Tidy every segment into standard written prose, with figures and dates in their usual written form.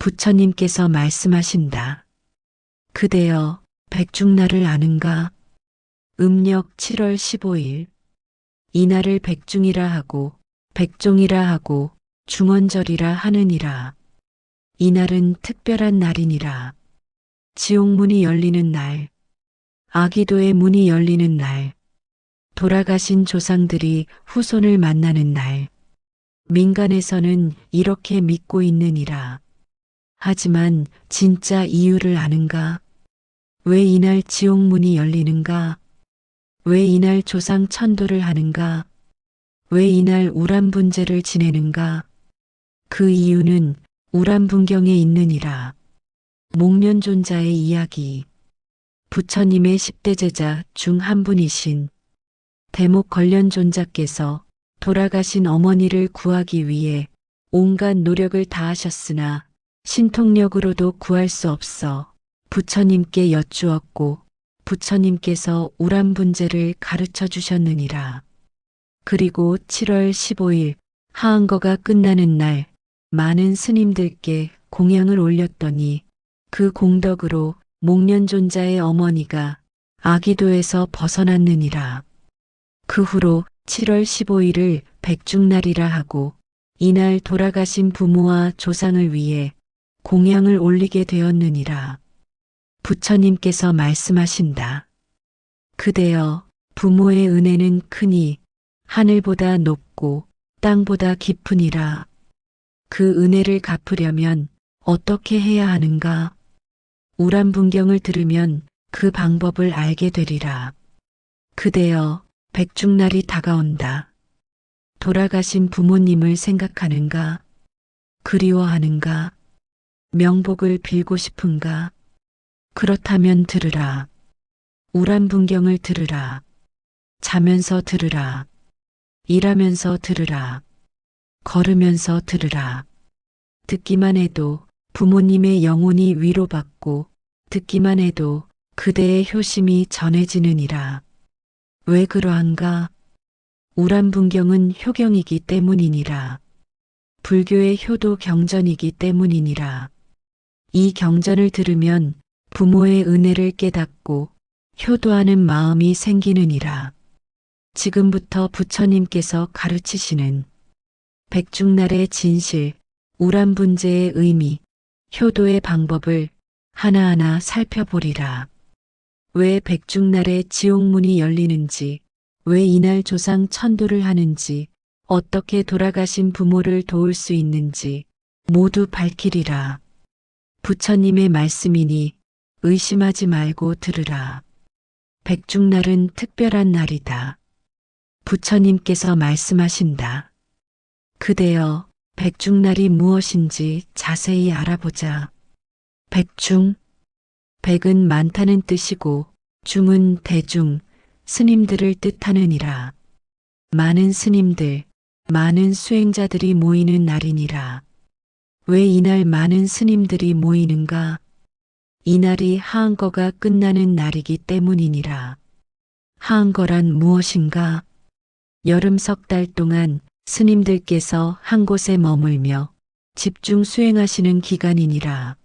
부처님께서 말씀하신다. 그대여 백중날을 아는가? 음력 7월 15일. 이날을 백중이라 하고 백종이라 하고 중언절이라 하느니라. 이날은 특별한 날이니라. 지옥문이 열리는 날, 아기도의 문이 열리는 날, 돌아가신 조상들이 후손을 만나는 날, 민간에서는 이렇게 믿고 있느니라. 하지만 진짜 이유를 아는가? 왜 이날 지옥문이 열리는가? 왜 이날 조상 천도를 하는가? 왜 이날 우람분제를 지내는가? 그 이유는 우람분경에 있느니라. 목련존자의 이야기. 부처님의 10대 제자 중 한 분이신 대목 걸련존자께서 돌아가신 어머니를 구하기 위해 온갖 노력을 다하셨으나 신통력으로도 구할 수 없어 부처님께 여쭈었고 부처님께서 우람분제를 가르쳐 주셨느니라. 그리고 7월 15일 하한거가 끝나는 날 많은 스님들께 공양을 올렸더니 그 공덕으로 목련존자의 어머니가 아기도에서 벗어났느니라. 그 후로 7월 15일을 백중날이라 하고 이날 돌아가신 부모와 조상을 위해 공양을 올리게 되었느니라. 부처님께서 말씀하신다. 그대여 부모의 은혜는 크니 하늘보다 높고 땅보다 깊으니라. 그 은혜를 갚으려면 어떻게 해야 하는가? 우람분경을 들으면 그 방법을 알게 되리라. 그대여 백중날이 다가온다. 돌아가신 부모님을 생각하는가? 그리워하는가? 명복을 빌고 싶은가? 그렇다면 들으라. 우람분경을 들으라. 자면서 들으라. 일하면서 들으라. 걸으면서 들으라. 듣기만 해도 부모님의 영혼이 위로받고 듣기만 해도 그대의 효심이 전해지느니라. 왜 그러한가? 우람분경은 효경이기 때문이니라. 불교의 효도 경전이기 때문이니라. 이 경전을 들으면 부모의 은혜를 깨닫고 효도하는 마음이 생기느니라. 지금부터 부처님께서 가르치시는 백중날의 진실, 우람분제의 의미, 효도의 방법을 하나하나 살펴보리라. 왜 백중날에 지옥문이 열리는지, 왜 이날 조상 천도를 하는지, 어떻게 돌아가신 부모를 도울 수 있는지 모두 밝히리라. 부처님의 말씀이니 의심하지 말고 들으라. 백중날은 특별한 날이다. 부처님께서 말씀하신다. 그대여 백중날이 무엇인지 자세히 알아보자. 백중, 백은 많다는 뜻이고 중은 대중, 스님들을 뜻하느니라. 많은 스님들, 많은 수행자들이 모이는 날이니라. 왜 이날 많은 스님들이 모이는가? 이날이 하한거가 끝나는 날이기 때문이니라. 하한거란 무엇인가? 여름 석 달 동안 스님들께서 한 곳에 머물며 집중 수행하시는 기간이니라.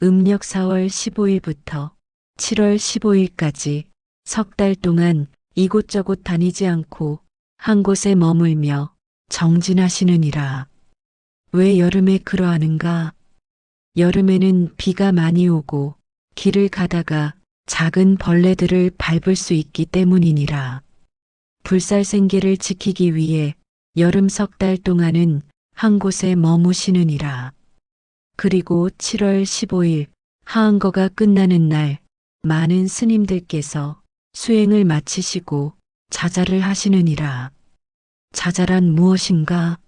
음력 4월 15일부터 7월 15일까지 석 달 동안 이곳저곳 다니지 않고 한 곳에 머물며 정진하시느니라. 왜 여름에 그러하는가? 여름에는 비가 많이 오고 길을 가다가 작은 벌레들을 밟을 수 있기 때문이니라. 불살생계를 지키기 위해 여름 석 달 동안은 한 곳에 머무시느니라. 그리고 7월 15일 하한거가 끝나는 날 많은 스님들께서 수행을 마치시고 자자를 하시느니라. 자자란 무엇인가?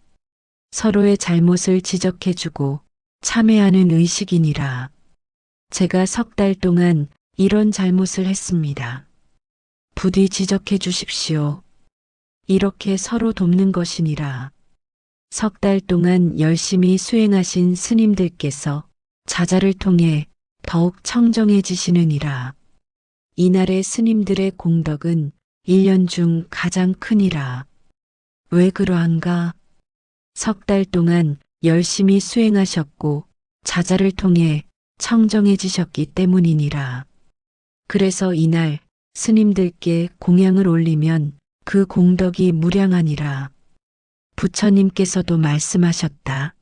서로의 잘못을 지적해주고 참회하는 의식이니라. 제가 석 달 동안 이런 잘못을 했습니다. 부디 지적해 주십시오. 이렇게 서로 돕는 것이니라. 석 달 동안 열심히 수행하신 스님들께서 자자를 통해 더욱 청정해지시느니라. 이날의 스님들의 공덕은 1년 중 가장 크니라. 왜 그러한가? 석 달 동안 열심히 수행하셨고 자자를 통해 청정해지셨기 때문이니라. 그래서 이날 스님들께 공양을 올리면 그 공덕이 무량하니라. 부처님께서도 말씀하셨다.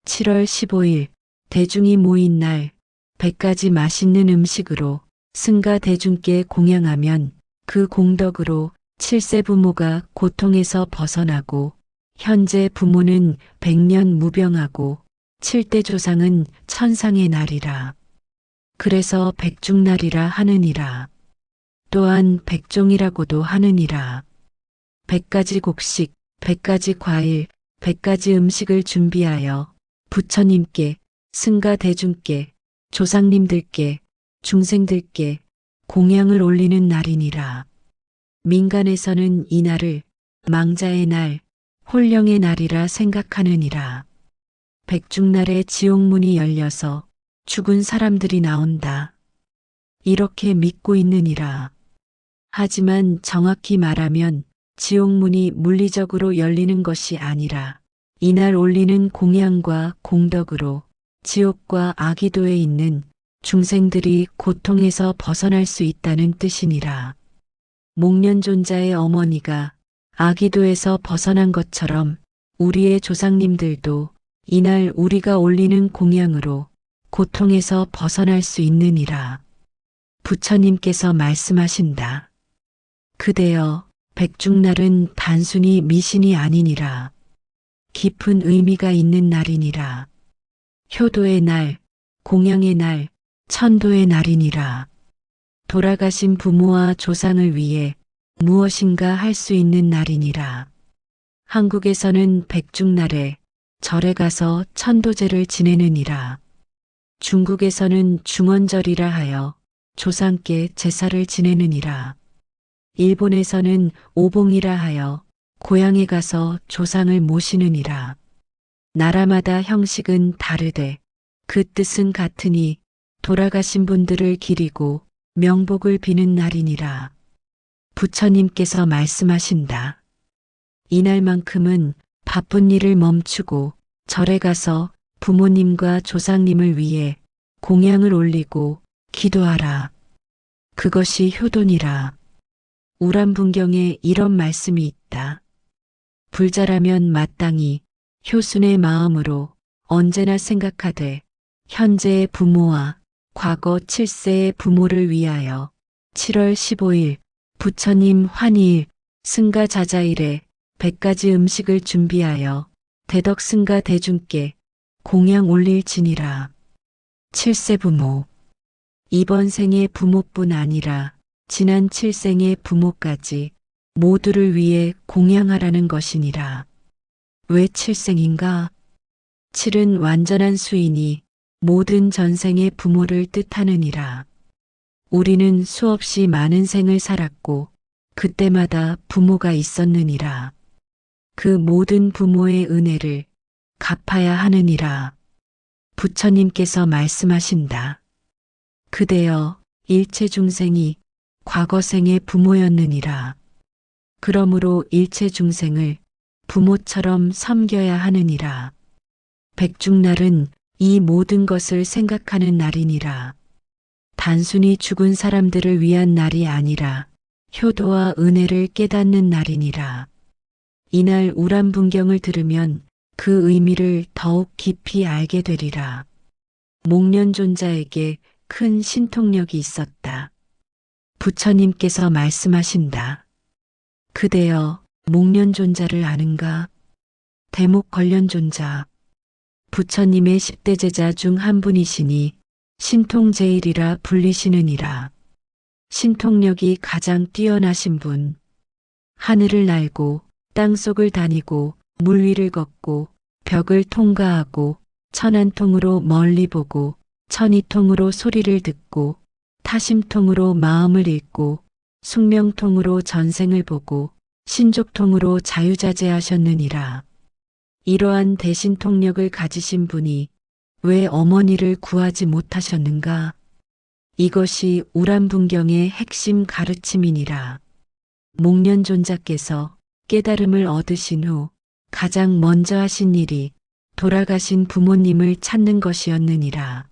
7월 15일 대중이 모인 날 100가지 맛있는 음식으로 승가 대중께 공양하면 그 공덕으로 7세 부모가 고통에서 벗어나고 현재 부모는 100년 무병하고 7대 조상은 천상의 날이라. 그래서 백중날이라 하느니라. 또한 백종이라고도 하느니라. 100가지 곡식, 100가지 과일, 100가지 음식을 준비하여 부처님께, 승가 대중께, 조상님들께, 중생들께 공양을 올리는 날이니라. 민간에서는 이 날을 망자의 날, 홀령의 날이라 생각하느니라. 백중날에 지옥문이 열려서 죽은 사람들이 나온다. 이렇게 믿고 있느니라. 하지만 정확히 말하면 지옥문이 물리적으로 열리는 것이 아니라 이날 올리는 공양과 공덕으로 지옥과 아기도에 있는 중생들이 고통에서 벗어날 수 있다는 뜻이니라. 목련존자의 어머니가 아기도에서 벗어난 것처럼 우리의 조상님들도 이날 우리가 올리는 공양으로 고통에서 벗어날 수 있느니라. 부처님께서 말씀하신다. 그대여 백중날은 단순히 미신이 아니니라. 깊은 의미가 있는 날이니라. 효도의 날, 공양의 날, 천도의 날이니라. 돌아가신 부모와 조상을 위해 무엇인가 할 수 있는 날이니라. 한국에서는 백중날에 절에 가서 천도제를 지내느니라. 중국에서는 중원절이라 하여 조상께 제사를 지내느니라. 일본에서는 오봉이라 하여 고향에 가서 조상을 모시느니라. 나라마다 형식은 다르되 그 뜻은 같으니 돌아가신 분들을 기리고 명복을 비는 날이니라. 부처님께서 말씀하신다. 이날만큼은 바쁜 일을 멈추고 절에 가서 부모님과 조상님을 위해 공양을 올리고 기도하라. 그것이 효도니라. 우람분경에 이런 말씀이 있다. 불자라면 마땅히 효순의 마음으로 언제나 생각하되 현재의 부모와 과거 7세의 부모를 위하여 7월 15일 부처님 환희일 승가자자일에 100가지 음식을 준비하여 대덕승가 대중께 공양 올릴지니라. 7세 부모. 이번 생의 부모뿐 아니라 지난 7생의 부모까지 모두를 위해 공양하라는 것이니라. 왜 7생인가? 7은 완전한 수이니 모든 전생의 부모를 뜻하느니라. 우리는 수없이 많은 생을 살았고 그때마다 부모가 있었느니라. 그 모든 부모의 은혜를 갚아야 하느니라. 부처님께서 말씀하신다. 그대여 일체 중생이 과거생의 부모였느니라. 그러므로 일체 중생을 부모처럼 섬겨야 하느니라. 백중날은 이 모든 것을 생각하는 날이니라. 단순히 죽은 사람들을 위한 날이 아니라 효도와 은혜를 깨닫는 날이니라. 이날 우람분경을 들으면 그 의미를 더욱 깊이 알게 되리라. 목련존자에게 큰 신통력이 있었다. 부처님께서 말씀하신다. 그대여 목련존자를 아는가? 대목걸련존자. 부처님의 10대 제자 중 한 분이시니 신통제일이라 불리시느니라. 신통력이 가장 뛰어나신 분. 하늘을 날고 땅속을 다니고 물 위를 걷고 벽을 통과하고 천안통으로 멀리 보고 천이통으로 소리를 듣고 타심통으로 마음을 읽고 숙명통으로 전생을 보고 신족통으로 자유자재하셨느니라. 이러한 대신통력을 가지신 분이 왜 어머니를 구하지 못하셨는가? 이것이 우람분경의 핵심 가르침이니라. 목련존자께서 깨달음을 얻으신 후 가장 먼저 하신 일이 돌아가신 부모님을 찾는 것이었느니라.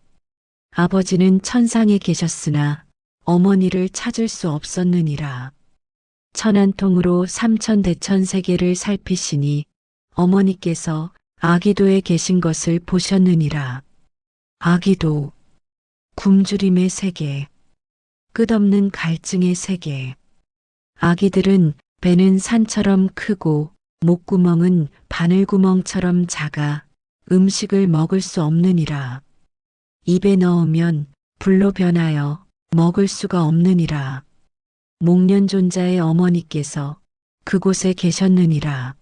아버지는 천상에 계셨으나 어머니를 찾을 수 없었느니라. 천안통으로 삼천대천세계를 살피시니 어머니께서 아기도에 계신 것을 보셨느니라. 아기도, 굶주림의 세계, 끝없는 갈증의 세계. 아기들은 배는 산처럼 크고 목구멍은 바늘구멍처럼 작아 음식을 먹을 수 없느니라. 입에 넣으면 불로 변하여 먹을 수가 없느니라. 목련존자의 어머니께서 그곳에 계셨느니라.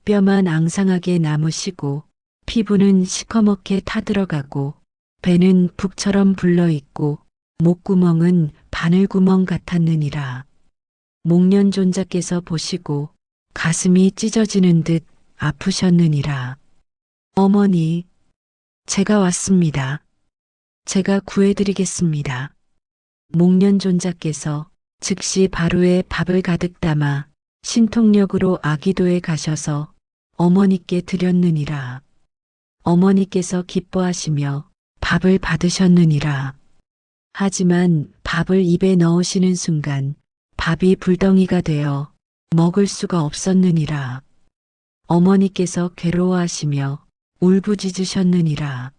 뼈만 앙상하게 남으시고 피부는 시커멓게 타들어가고 배는 북처럼 불러있고 목구멍은 바늘구멍 같았느니라. 목련존자께서 보시고 가슴이 찢어지는 듯 아프셨느니라. 어머니, 제가 왔습니다. 제가 구해드리겠습니다. 목련존자께서 즉시 바로에 밥을 가득 담아 신통력으로 아기도에 가셔서 어머니께 드렸느니라. 어머니께서 기뻐하시며 밥을 받으셨느니라. 하지만 밥을 입에 넣으시는 순간 밥이 불덩이가 되어 먹을 수가 없었느니라. 어머니께서 괴로워하시며 울부짖으셨느니라.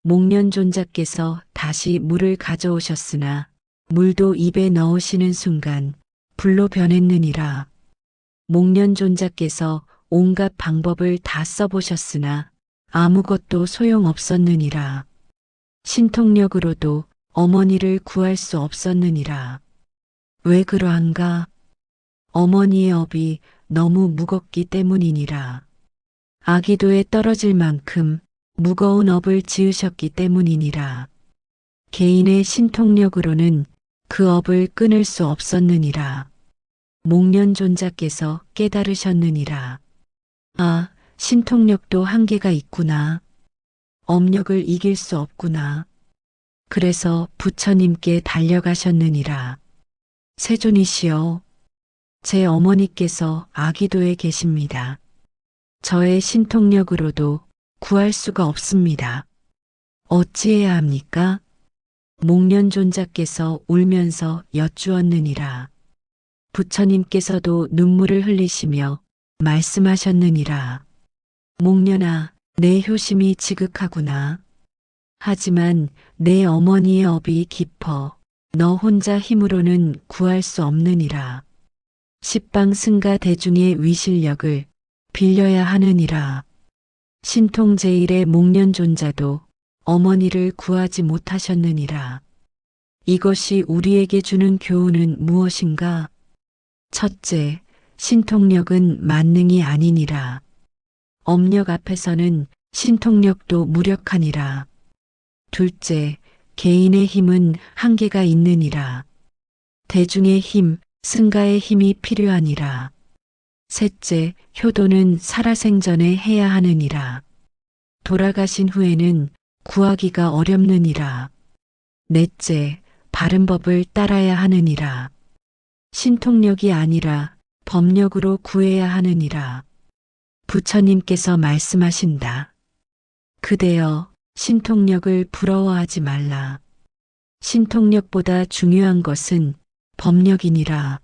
목련존자께서 다시 물을 가져오셨으나 물도 입에 넣으시는 순간 불로 변했느니라. 목련존자께서 온갖 방법을 다 써보셨으나 아무것도 소용없었느니라. 신통력으로도 어머니를 구할 수 없었느니라. 왜 그러한가? 어머니의 업이 너무 무겁기 때문이니라. 아기도에 떨어질 만큼 무거운 업을 지으셨기 때문이니라. 개인의 신통력으로는 그 업을 끊을 수 없었느니라. 목련존자께서 깨달으셨느니라. 아, 신통력도 한계가 있구나. 업력을 이길 수 없구나. 그래서 부처님께 달려가셨느니라. 세존이시여, 제 어머니께서 아기도에 계십니다. 저의 신통력으로도 구할 수가 없습니다. 어찌해야 합니까? 목련존자께서 울면서 여쭈었느니라. 부처님께서도 눈물을 흘리시며 말씀하셨느니라. 목련아, 내 효심이 지극하구나. 하지만 내 어머니의 업이 깊어 너 혼자 힘으로는 구할 수 없느니라. 십방 승가 대중의 위실력을 빌려야 하느니라. 신통제일의 목련존자도 어머니를 구하지 못하셨느니라. 이것이 우리에게 주는 교훈은 무엇인가? 첫째, 신통력은 만능이 아니니라. 업력 앞에서는 신통력도 무력하니라. 둘째, 개인의 힘은 한계가 있느니라. 대중의 힘, 승가의 힘이 필요하니라. 셋째, 효도는 살아생전에 해야 하느니라. 돌아가신 후에는 구하기가 어렵느니라. 넷째, 바른 법을 따라야 하느니라. 신통력이 아니라 법력으로 구해야 하느니라. 부처님께서 말씀하신다. 그대여, 신통력을 부러워하지 말라. 신통력보다 중요한 것은 법력이니라.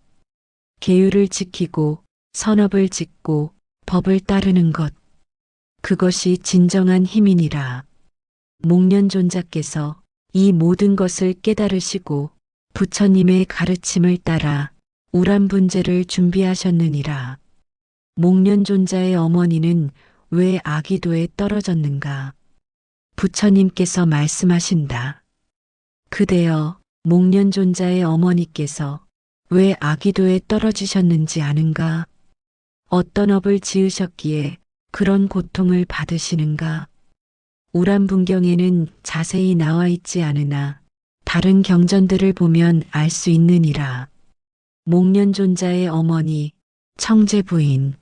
계율을 지키고 선업을 짓고 법을 따르는 것. 그것이 진정한 힘이니라. 목련존자께서 이 모든 것을 깨달으시고 부처님의 가르침을 따라 우람분재를 준비하셨느니라. 목련존자의 어머니는 왜 아기도에 떨어졌는가? 부처님께서 말씀하신다. 그대여, 목련존자의 어머니께서 왜 아기도에 떨어지셨는지 아는가? 어떤 업을 지으셨기에 그런 고통을 받으시는가? 우람분경에는 자세히 나와 있지 않으나 다른 경전들을 보면 알 수 있느니라. 목련존자의 어머니, 청제부인.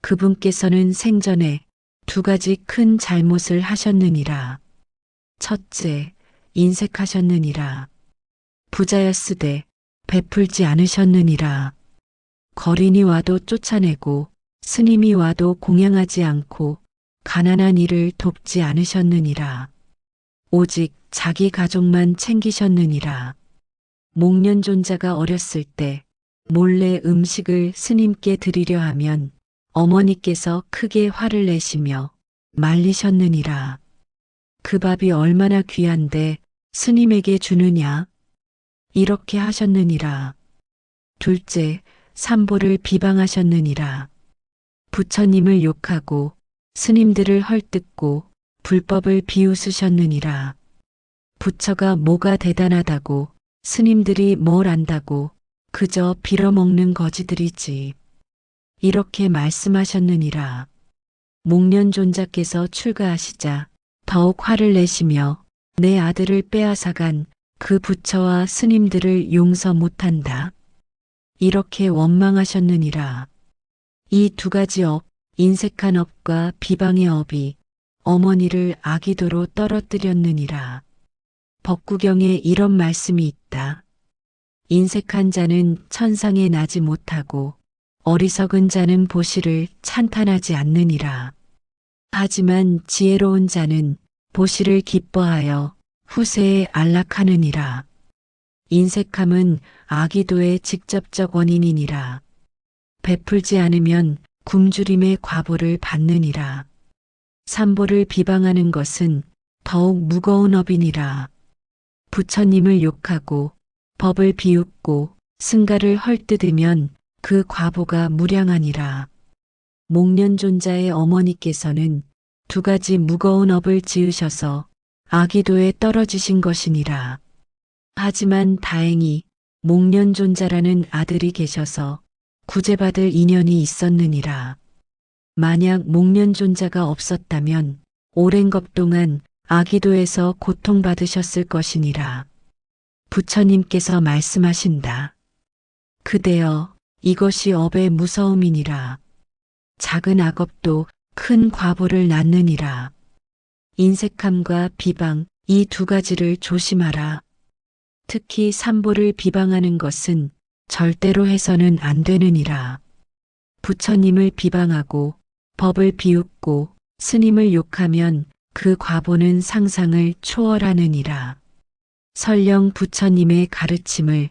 그분께서는 생전에 두 가지 큰 잘못을 하셨느니라. 첫째, 인색하셨느니라. 부자였으되 베풀지 않으셨느니라. 거린이 와도 쫓아내고 스님이 와도 공양하지 않고 가난한 이를 돕지 않으셨느니라. 오직 자기 가족만 챙기셨느니라. 목련존자가 어렸을 때 몰래 음식을 스님께 드리려 하면 어머니께서 크게 화를 내시며 말리셨느니라. 그 밥이 얼마나 귀한데 스님에게 주느냐? 이렇게 하셨느니라. 둘째, 삼보를 비방하셨느니라. 부처님을 욕하고 스님들을 헐뜯고 불법을 비웃으셨느니라. 부처가 뭐가 대단하다고 스님들이 뭘 안다고 그저 빌어먹는 거지들이지. 이렇게 말씀하셨느니라. 목련존자께서 출가하시자 더욱 화를 내시며 내 아들을 빼앗아간 그 부처와 스님들을 용서 못한다. 이렇게 원망하셨느니라. 이 두 가지 업, 인색한 업과 비방의 업이 어머니를 아기도로 떨어뜨렸느니라. 법구경에 이런 말씀이 있다. 인색한 자는 천상에 나지 못하고 어리석은 자는 보시를 찬탄하지 않느니라. 하지만 지혜로운 자는 보시를 기뻐하여 후세에 안락하느니라. 인색함은 아기도의 직접적 원인이니라. 베풀지 않으면 굶주림의 과보를 받느니라. 삼보를 비방하는 것은 더욱 무거운 업이니라. 부처님을 욕하고 법을 비웃고 승가를 헐뜯으면 그 과보가 무량하니라. 목련존자의 어머니께서는 두 가지 무거운 업을 지으셔서 아기도에 떨어지신 것이니라. 하지만 다행히 목련존자라는 아들이 계셔서 구제받을 인연이 있었느니라. 만약 목련존자가 없었다면 오랜 것 동안 아기도에서 고통받으셨을 것이니라. 부처님께서 말씀하신다. 그대여, 이것이 업의 무서움이니라. 작은 악업도 큰 과보를 낳느니라. 인색함과 비방, 이 두 가지를 조심하라. 특히 삼보를 비방하는 것은 절대로 해서는 안 되느니라. 부처님을 비방하고 법을 비웃고 스님을 욕하면 그 과보는 상상을 초월하느니라. 설령 부처님의 가르침을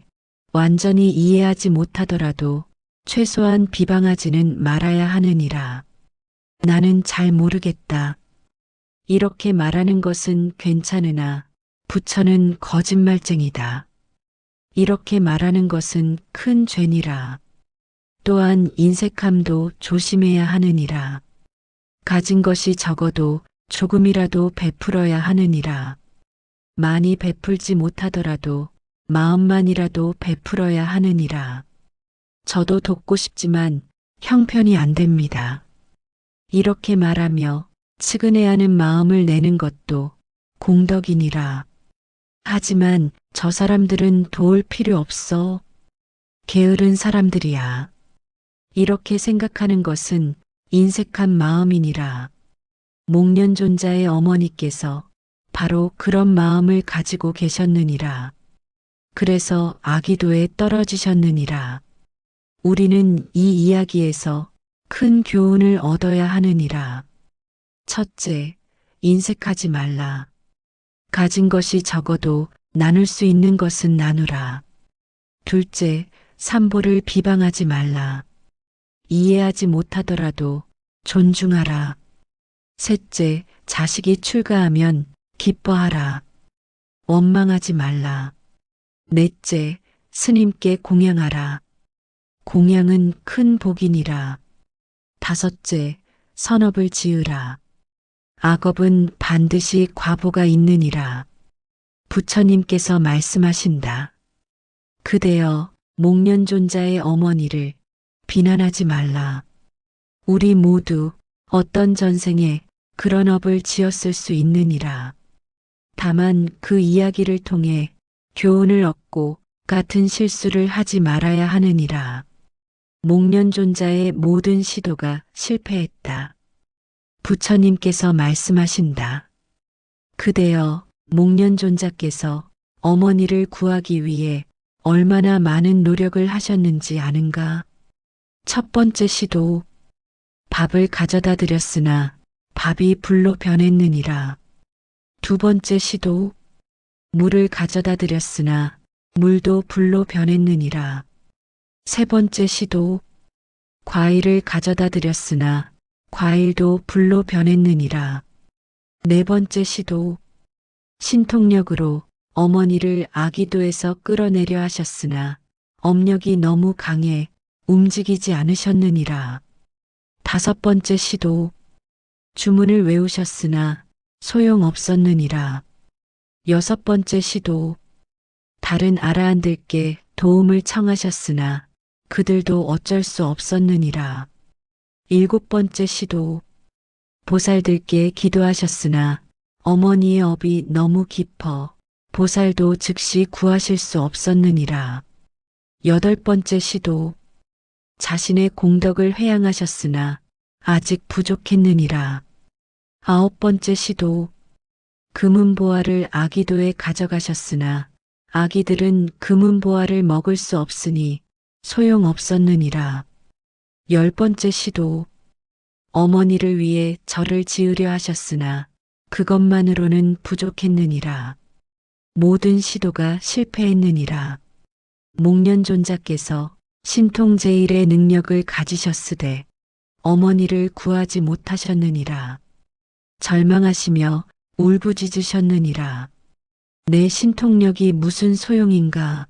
완전히 이해하지 못하더라도 최소한 비방하지는 말아야 하느니라. 나는 잘 모르겠다. 이렇게 말하는 것은 괜찮으나 부처는 거짓말쟁이다. 이렇게 말하는 것은 큰 죄니라. 또한 인색함도 조심해야 하느니라. 가진 것이 적어도 조금이라도 베풀어야 하느니라. 많이 베풀지 못하더라도 마음만이라도 베풀어야 하느니라. 저도 돕고 싶지만 형편이 안 됩니다. 이렇게 말하며 측은해하는 마음을 내는 것도 공덕이니라. 하지만 저 사람들은 도울 필요 없어. 게으른 사람들이야. 이렇게 생각하는 것은 인색한 마음이니라. 목련존자의 어머니께서 바로 그런 마음을 가지고 계셨느니라. 그래서 아기도에 떨어지셨느니라. 우리는 이 이야기에서 큰 교훈을 얻어야 하느니라. 첫째, 인색하지 말라. 가진 것이 적어도 나눌 수 있는 것은 나누라. 둘째, 삼보를 비방하지 말라. 이해하지 못하더라도 존중하라. 셋째, 자식이 출가하면 기뻐하라. 원망하지 말라. 넷째, 스님께 공양하라. 공양은 큰 복이니라. 다섯째, 선업을 지으라. 악업은 반드시 과보가 있느니라. 부처님께서 말씀하신다. 그대여, 목련존자의 어머니를 비난하지 말라. 우리 모두 어떤 전생에 그런 업을 지었을 수 있느니라. 다만 그 이야기를 통해 교훈을 얻고 같은 실수를 하지 말아야 하느니라. 목련존자의 모든 시도가 실패했다. 부처님께서 말씀하신다. 그대여, 목련존자께서 어머니를 구하기 위해 얼마나 많은 노력을 하셨는지 아는가? 첫 번째 시도, 밥을 가져다 드렸으나 밥이 불로 변했느니라. 두 번째 시도 물을 가져다 드렸으나 물도 불로 변했느니라. 세 번째 시도 과일을 가져다 드렸으나 과일도 불로 변했느니라. 네 번째 시도 신통력으로 어머니를 아기도에서 끌어내려 하셨으나 업력이 너무 강해 움직이지 않으셨느니라. 다섯 번째 시도 주문을 외우셨으나 소용없었느니라. 여섯 번째 시도 다른 아라한들께 도움을 청하셨으나 그들도 어쩔 수 없었느니라. 일곱 번째 시도 보살들께 기도하셨으나 어머니의 업이 너무 깊어 보살도 즉시 구하실 수 없었느니라. 여덟 번째 시도 자신의 공덕을 회양하셨으나 아직 부족했느니라. 아홉 번째 시도 금은보화를 아기도에 가져가셨으나 아기들은 금은보화를 먹을 수 없으니 소용없었느니라. 열 번째 시도 어머니를 위해 절을 지으려 하셨으나 그것만으로는 부족했느니라. 모든 시도가 실패했느니라. 목련존자께서 신통제일의 능력을 가지셨으되 어머니를 구하지 못하셨느니라. 절망하시며 울부짖으셨느니라. 내 신통력이 무슨 소용인가.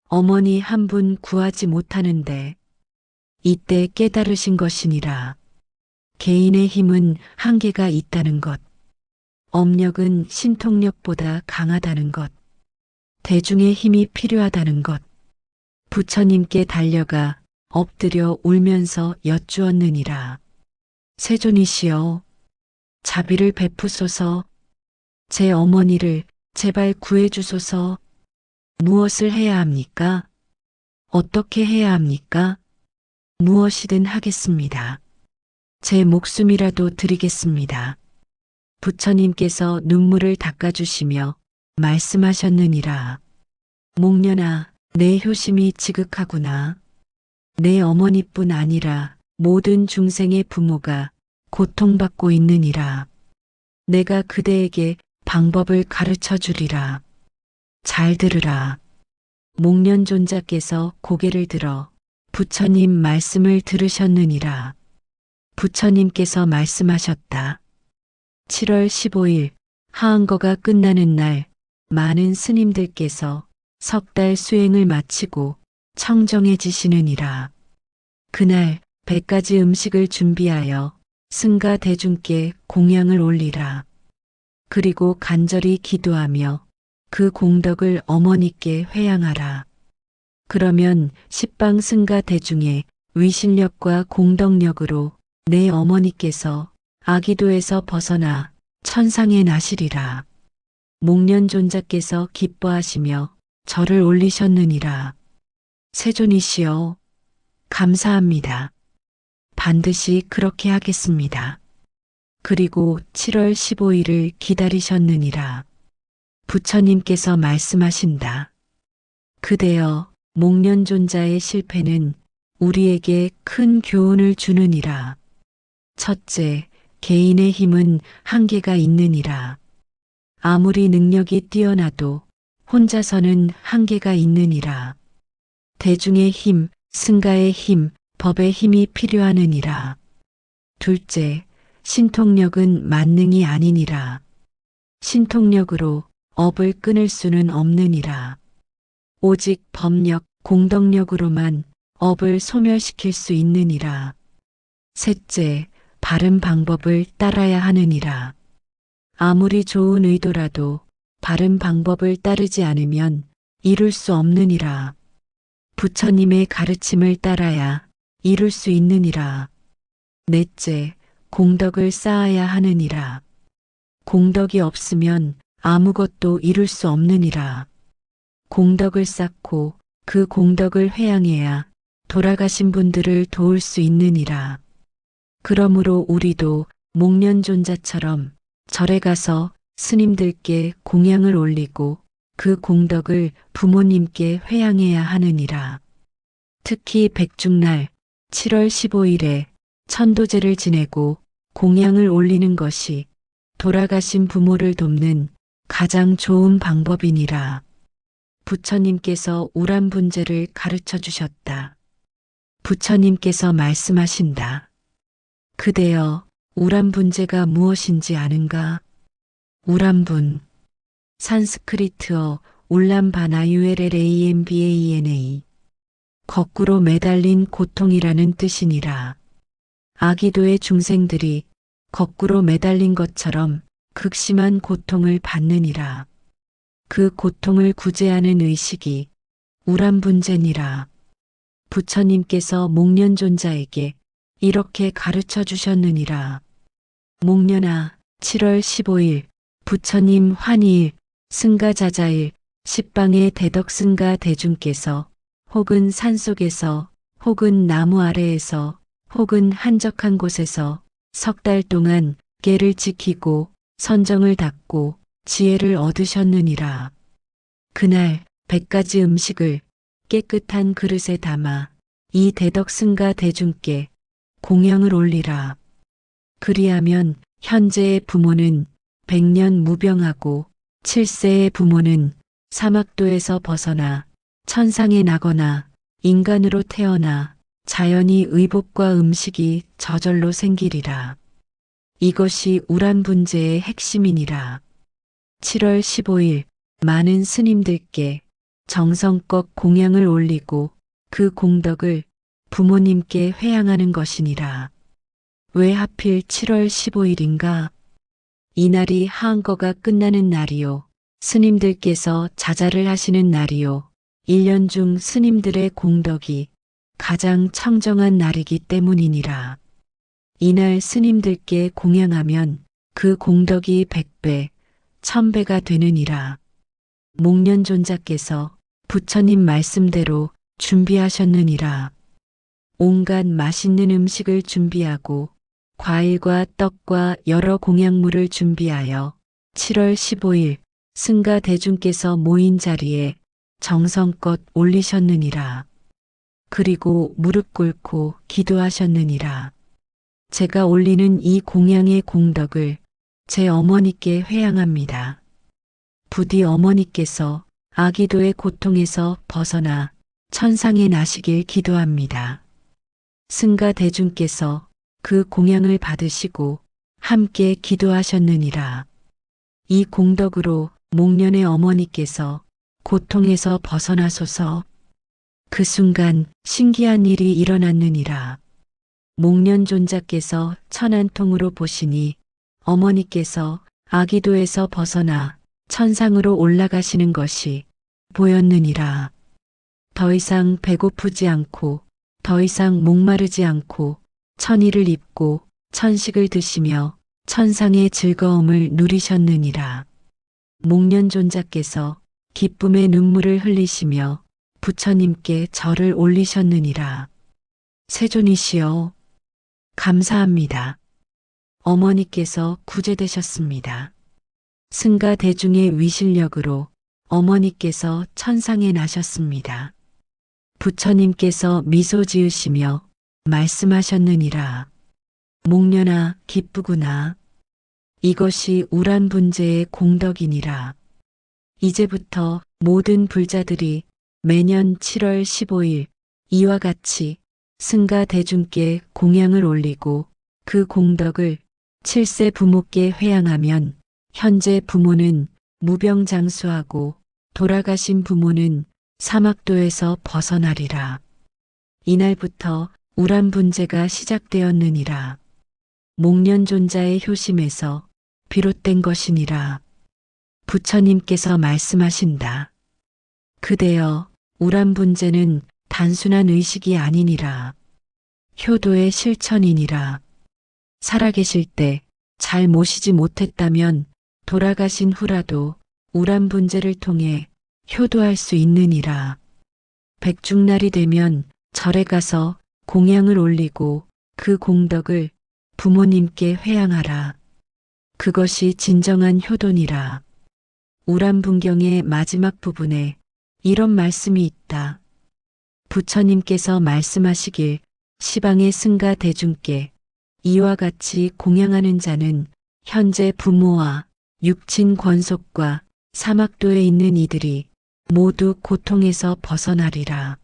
어머니 한 분 구하지 못하는데 이때 깨달으신 것이니라. 개인의 힘은 한계가 있다는 것. 업력은 신통력보다 강하다는 것. 대중의 힘이 필요하다는 것. 부처님께 달려가 엎드려 울면서 여쭈었느니라. 세존이시여, 자비를 베푸소서. 제 어머니를 제발 구해주소서. 무엇을 해야 합니까? 어떻게 해야 합니까? 무엇이든 하겠습니다. 제 목숨이라도 드리겠습니다. 부처님께서 눈물을 닦아주시며 말씀하셨느니라. 목련아, 내 효심이 지극하구나. 내 어머니뿐 아니라 모든 중생의 부모가 고통받고 있느니라. 내가 그대에게 방법을 가르쳐 주리라. 잘 들으라. 목련존자께서 고개를 들어 부처님 말씀을 들으셨느니라. 부처님께서 말씀하셨다. 7월 15일 하한거가 끝나는 날 많은 스님들께서 석 달 수행을 마치고 청정해지시느니라. 그날 100가지 음식을 준비하여 승가 대중께 공양을 올리라. 그리고 간절히 기도하며 그 공덕을 어머니께 회양하라. 그러면 십방 승가 대중의 위실력과 공덕력으로 내 어머니께서 아기도에서 벗어나 천상에 나시리라. 목련존자께서 기뻐하시며 절을 올리셨느니라. 세존이시여, 감사합니다. 반드시 그렇게 하겠습니다. 그리고 7월 15일을 기다리셨느니라. 부처님께서 말씀하신다. 그대여, 목련존자의 실패는 우리에게 큰 교훈을 주느니라. 첫째, 개인의 힘은 한계가 있느니라. 아무리 능력이 뛰어나도 혼자서는 한계가 있느니라. 대중의 힘, 승가의 힘, 법의 힘이 필요하느니라. 둘째, 신통력은 만능이 아니니라. 신통력으로 업을 끊을 수는 없느니라. 오직 법력, 공덕력으로만 업을 소멸시킬 수 있느니라. 셋째, 바른 방법을 따라야 하느니라. 아무리 좋은 의도라도 바른 방법을 따르지 않으면 이룰 수 없느니라. 부처님의 가르침을 따라야 이룰 수 있느니라. 넷째, 공덕을 쌓아야 하느니라. 공덕이 없으면 아무것도 이룰 수 없느니라. 공덕을 쌓고 그 공덕을 회양해야 돌아가신 분들을 도울 수 있느니라. 그러므로 우리도 목련존자처럼 절에 가서 스님들께 공양을 올리고 그 공덕을 부모님께 회양해야 하느니라. 특히 백중날 7월 15일에 천도제를 지내고 공양을 올리는 것이 돌아가신 부모를 돕는 가장 좋은 방법이니라. 부처님께서 우람분재를 가르쳐 주셨다. 부처님께서 말씀하신다. 그대여, 우람분재가 무엇인지 아는가? 우람분, 산스크리트어 울람바나 ULLAMBAENA, 거꾸로 매달린 고통이라는 뜻이니라. 아기도의 중생들이 거꾸로 매달린 것처럼 극심한 고통을 받느니라. 그 고통을 구제하는 의식이 우람분재니라. 부처님께서 목련존자에게 이렇게 가르쳐 주셨느니라. 목련아, 7월 15일 부처님 환희일, 승가자자일, 십방의 대덕승가 대중께서 혹은 산속에서 혹은 나무 아래에서 혹은 한적한 곳에서 석 달 동안 계를 지키고 선정을 닦고 지혜를 얻으셨느니라. 그날 100가지 음식을 깨끗한 그릇에 담아 이 대덕승가 대중께 공양을 올리라. 그리하면 현재의 부모는 100년 무병하고 7세의 부모는 사막도에서 벗어나 천상에 나거나 인간으로 태어나 자연히 의복과 음식이 저절로 생기리라. 이것이 우람분재의 핵심이니라. 7월 15일 많은 스님들께 정성껏 공양을 올리고 그 공덕을 부모님께 회양하는 것이니라. 왜 하필 7월 15일인가? 이날이 한거가 끝나는 날이요. 스님들께서 자자를 하시는 날이요. 1년 중 스님들의 공덕이 가장 청정한 날이기 때문이니라. 이날 스님들께 공양하면 그 공덕이 100배, 1000배가 되느니라. 목련존자께서 부처님 말씀대로 준비하셨느니라. 온갖 맛있는 음식을 준비하고 과일과 떡과 여러 공양물을 준비하여 7월 15일 승가 대중께서 모인 자리에 정성껏 올리셨느니라. 그리고 무릎 꿇고 기도하셨느니라. 제가 올리는 이 공양의 공덕을 제 어머니께 회양합니다. 부디 어머니께서 아기도의 고통에서 벗어나 천상에 나시길 기도합니다. 승가 대중께서 그 공양을 받으시고 함께 기도하셨느니라. 이 공덕으로 목련의 어머니께서 고통에서 벗어나소서. 그 순간 신기한 일이 일어났느니라. 목련존자께서 천안통으로 보시니 어머니께서 아기도에서 벗어나 천상으로 올라가시는 것이 보였느니라. 더 이상 배고프지 않고 더 이상 목마르지 않고 천의를 입고 천식을 드시며 천상의 즐거움을 누리셨느니라. 목련존자께서 기쁨의 눈물을 흘리시며 부처님께 절을 올리셨느니라. 세존이시여, 감사합니다. 어머니께서 구제되셨습니다. 승가 대중의 위실력으로 어머니께서 천상에 나셨습니다. 부처님께서 미소 지으시며 말씀하셨느니라. 목련아, 기쁘구나. 이것이 우란분재의 공덕이니라. 이제부터 모든 불자들이 매년 7월 15일 이와 같이 승가 대중께 공양을 올리고 그 공덕을 7세 부모께 회양하면 현재 부모는 무병장수하고 돌아가신 부모는 사막도에서 벗어나리라. 이날부터 우람분재가 시작되었느니라. 목련존자의 효심에서 비롯된 것이니라. 부처님께서 말씀하신다. 그대여, 우람분재는 단순한 의식이 아니니라. 효도의 실천이니라. 살아계실 때 잘 모시지 못했다면 돌아가신 후라도 우람분재를 통해 효도할 수 있느니라. 백중날이 되면 절에 가서 공양을 올리고 그 공덕을 부모님께 회양하라. 그것이 진정한 효도니라. 우람분경의 마지막 부분에 이런 말씀이 있다. 부처님께서 말씀하시길 시방의 승가 대중께 이와 같이 공양하는 자는 현재 부모와 육친 권속과 사막도에 있는 이들이 모두 고통에서 벗어나리라.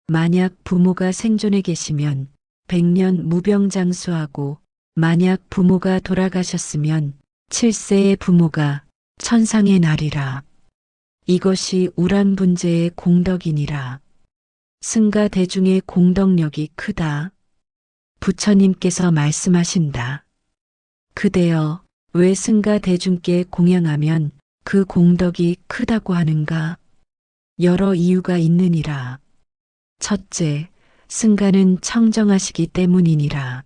만약 부모가 생존해 계시면 100년 무병장수하고 만약 부모가 돌아가셨으면 7세의 부모가 천상에 나리라. 이것이 우란분재의 공덕이니라. 승가 대중의 공덕력이 크다. 부처님께서 말씀하신다. 그대여 왜 승가 대중께 공양하면 그 공덕이 크다고 하는가? 여러 이유가 있느니라. 첫째, 승가는 청정하시기 때문이니라.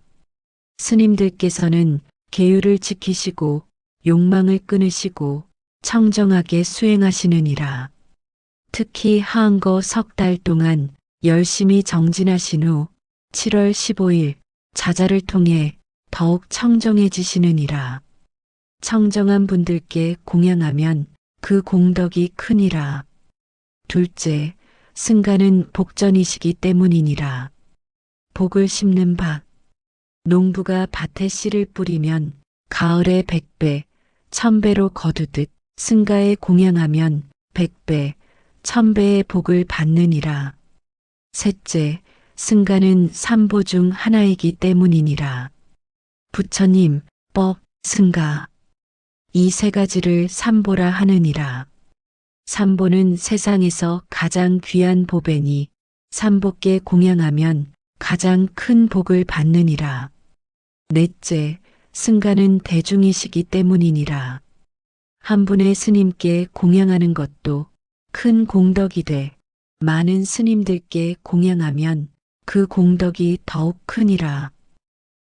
스님들께서는 계율을 지키시고 욕망을 끊으시고 청정하게 수행하시느니라. 특히 하한거 석 달 동안 열심히 정진하신 후 7월 15일 자자를 통해 더욱 청정해지시느니라. 청정한 분들께 공양하면 그 공덕이 크니라. 둘째, 승가는 복전이시기 때문이니라. 복을 심는 밭. 농부가 밭에 씨를 뿌리면 가을에 100배, 1000배로 거두듯 승가에 공양하면 100배, 1000배의 복을 받느니라. 셋째, 승가는 삼보 중 하나이기 때문이니라. 부처님, 법, 승가. 이 세 가지를 삼보라 하느니라. 삼보는 세상에서 가장 귀한 보배니 삼보께 공양하면 가장 큰 복을 받느니라. 넷째, 승가는 대중이시기 때문이니라. 한 분의 스님께 공양하는 것도 큰 공덕이 돼 많은 스님들께 공양하면 그 공덕이 더욱 크니라.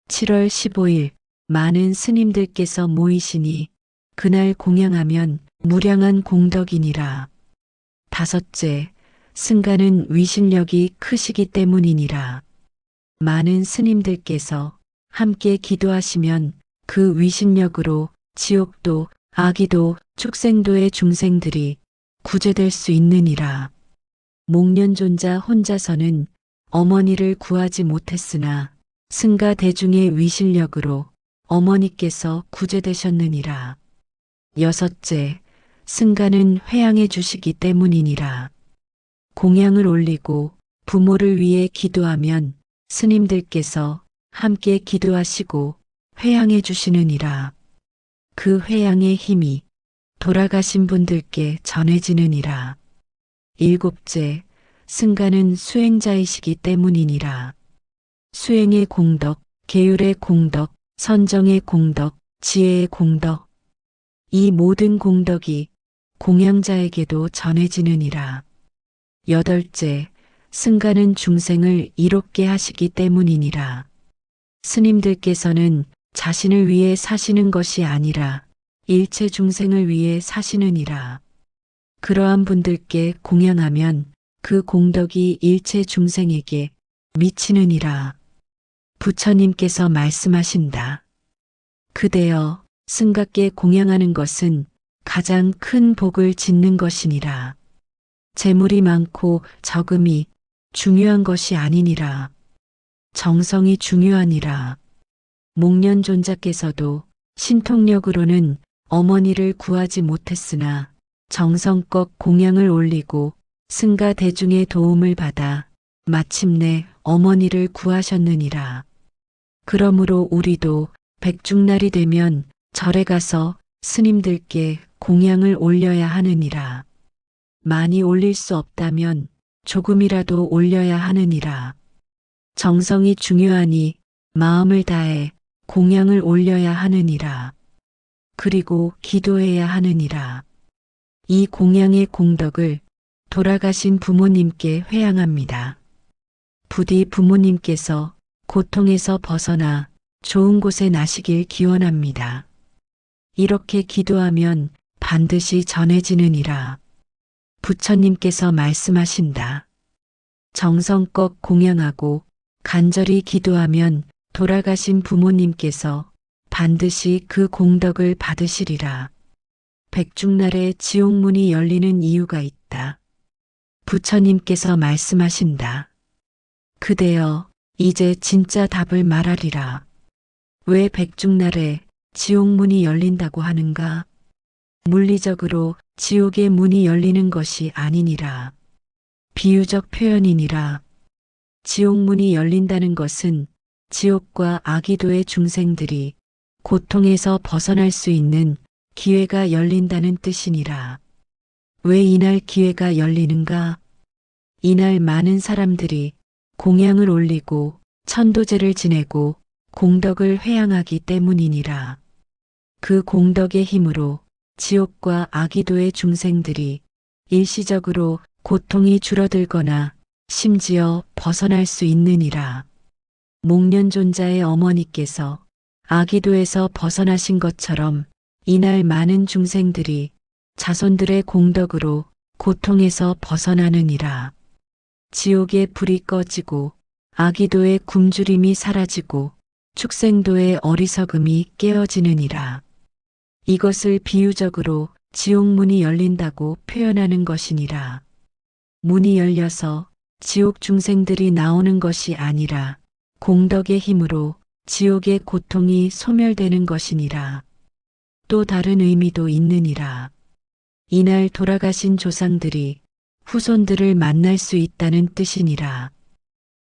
7월 15일 많은 스님들께서 모이시니 그날 공양하면 무량한 공덕이니라. 다섯째, 승가는 위신력이 크시기 때문이니라. 많은 스님들께서 함께 기도하시면 그 위신력으로 지옥도, 아기도, 축생도의 중생들이 구제될 수 있느니라. 목련존자 혼자서는 어머니를 구하지 못했으나 승가 대중의 위신력으로 어머니께서 구제되셨느니라. 여섯째, 승가는 회양해 주시기 때문이니라. 공양을 올리고 부모를 위해 기도하면 스님들께서 함께 기도하시고 회양해 주시느니라. 그 회양의 힘이 돌아가신 분들께 전해지느니라. 일곱째, 승가는 수행자이시기 때문이니라. 수행의 공덕, 계율의 공덕, 선정의 공덕, 지혜의 공덕. 이 모든 공덕이 공양자에게도 전해지느니라. 여덟째, 승가는 중생을 이롭게 하시기 때문이니라. 스님들께서는 자신을 위해 사시는 것이 아니라 일체 중생을 위해 사시느니라. 그러한 분들께 공양하면 그 공덕이 일체 중생에게 미치느니라. 부처님께서 말씀하신다. 그대여 승가께 공양하는 것은 가장 큰 복을 짓는 것이니라. 재물이 많고 적음이 중요한 것이 아니니라. 정성이 중요하니라. 목련존자께서도 신통력으로는 어머니를 구하지 못했으나 정성껏 공양을 올리고 승가 대중의 도움을 받아 마침내 어머니를 구하셨느니라. 그러므로 우리도 백중날이 되면 절에 가서 스님들께 공양을 올려야 하느니라. 많이 올릴 수 없다면 조금이라도 올려야 하느니라. 정성이 중요하니 마음을 다해 공양을 올려야 하느니라. 그리고 기도해야 하느니라. 이 공양의 공덕을 돌아가신 부모님께 회양합니다. 부디 부모님께서 고통에서 벗어나 좋은 곳에 나시길 기원합니다. 이렇게 기도하면 반드시 전해지느니라. 부처님께서 말씀하신다. 정성껏 공양하고 간절히 기도하면 돌아가신 부모님께서 반드시 그 공덕을 받으시리라. 백중날에 지옥문이 열리는 이유가 있다. 부처님께서 말씀하신다. 그대여 이제 진짜 답을 말하리라. 왜 백중날에 지옥문이 열린다고 하는가? 물리적으로 지옥의 문이 열리는 것이 아니니라. 비유적 표현이니라. 지옥문이 열린다는 것은 지옥과 아기도의 중생들이 고통에서 벗어날 수 있는 기회가 열린다는 뜻이니라. 왜 이날 기회가 열리는가? 이날 많은 사람들이 공양을 올리고 천도제를 지내고 공덕을 회양하기 때문이니라. 그 공덕의 힘으로 지옥과 아기도의 중생들이 일시적으로 고통이 줄어들거나 심지어 벗어날 수 있느니라. 목련존자의 어머니께서 아기도에서 벗어나신 것처럼 이날 많은 중생들이 자손들의 공덕으로 고통에서 벗어나느니라. 지옥의 불이 꺼지고 아기도의 굶주림이 사라지고 축생도의 어리석음이 깨어지느니라. 이것을 비유적으로 지옥문이 열린다고 표현하는 것이니라. 문이 열려서 지옥 중생들이 나오는 것이 아니라 공덕의 힘으로 지옥의 고통이 소멸되는 것이니라. 또 다른 의미도 있느니라. 이날 돌아가신 조상들이 후손들을 만날 수 있다는 뜻이니라.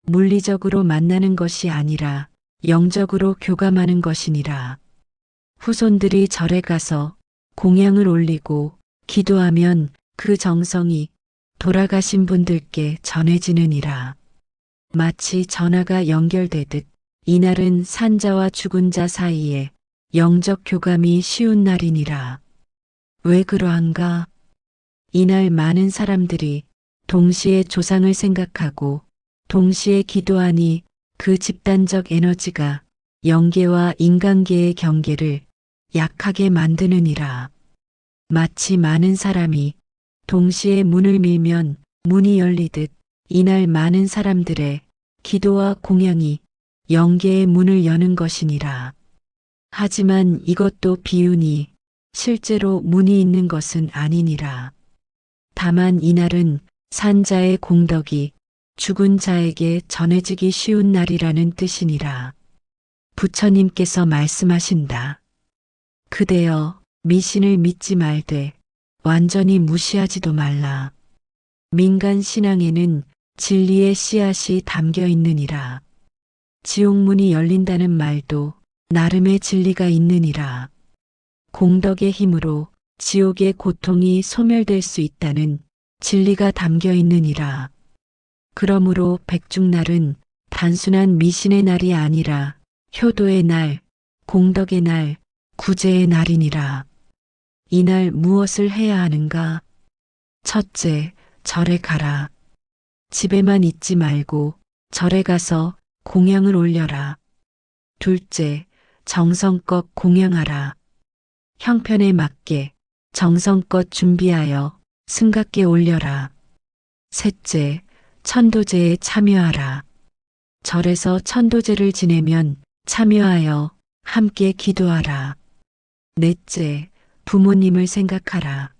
물리적으로 만나는 것이 아니라 영적으로 교감하는 것이니라. 후손들이 절에 가서 공양을 올리고 기도하면 그 정성이 돌아가신 분들께 전해지느니라. 마치 전하가 연결되듯 이날은 산자와 죽은 자 사이에 영적 교감이 쉬운 날이니라. 왜 그러한가? 이날 많은 사람들이 동시에 조상을 생각하고 동시에 기도하니 그 집단적 에너지가 영계와 인간계의 경계를 약하게 만드느니라. 마치 많은 사람이 동시에 문을 밀면 문이 열리듯 이날 많은 사람들의 기도와 공양이 영계의 문을 여는 것이니라. 하지만 이것도 비유니 실제로 문이 있는 것은 아니니라. 다만 이날은 산자의 공덕이 죽은 자에게 전해지기 쉬운 날이라는 뜻이니라. 부처님께서 말씀하신다. 그대여 미신을 믿지 말되 완전히 무시하지도 말라. 민간 신앙에는 진리의 씨앗이 담겨 있느니라. 지옥문이 열린다는 말도 나름의 진리가 있느니라. 공덕의 힘으로 지옥의 고통이 소멸될 수 있다는 진리가 담겨 있느니라. 그러므로 백중날은 단순한 미신의 날이 아니라 효도의 날, 공덕의 날, 구제의 날이니라. 이날 무엇을 해야 하는가? 첫째, 절에 가라. 집에만 있지 말고 절에 가서 공양을 올려라. 둘째, 정성껏 공양하라. 형편에 맞게 정성껏 준비하여 승각께 올려라. 셋째, 천도제에 참여하라. 절에서 천도제를 지내면 참여하여 함께 기도하라. 넷째, 부모님을 생각하라.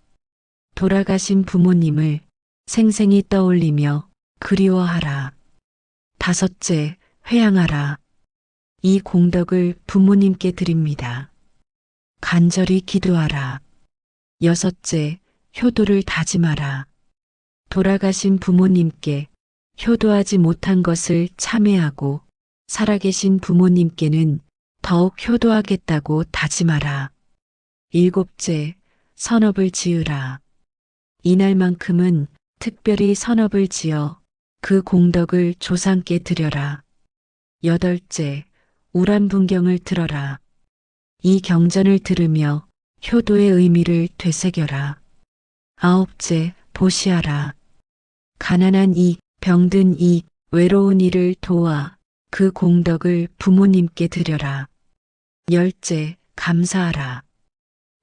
돌아가신 부모님을 생생히 떠올리며 그리워하라. 다섯째, 회양하라. 이 공덕을 부모님께 드립니다. 간절히 기도하라. 여섯째, 효도를 다짐하라. 돌아가신 부모님께 효도하지 못한 것을 참회하고 살아계신 부모님께는 더욱 효도하겠다고 다짐하라. 일곱째, 선업을 지으라. 이날만큼은 특별히 선업을 지어 그 공덕을 조상께 드려라. 여덟째, 우란분경을 들어라. 이 경전을 들으며 효도의 의미를 되새겨라. 아홉째, 보시하라. 가난한 이, 병든 이, 외로운 이를 도와 그 공덕을 부모님께 드려라. 열째, 감사하라.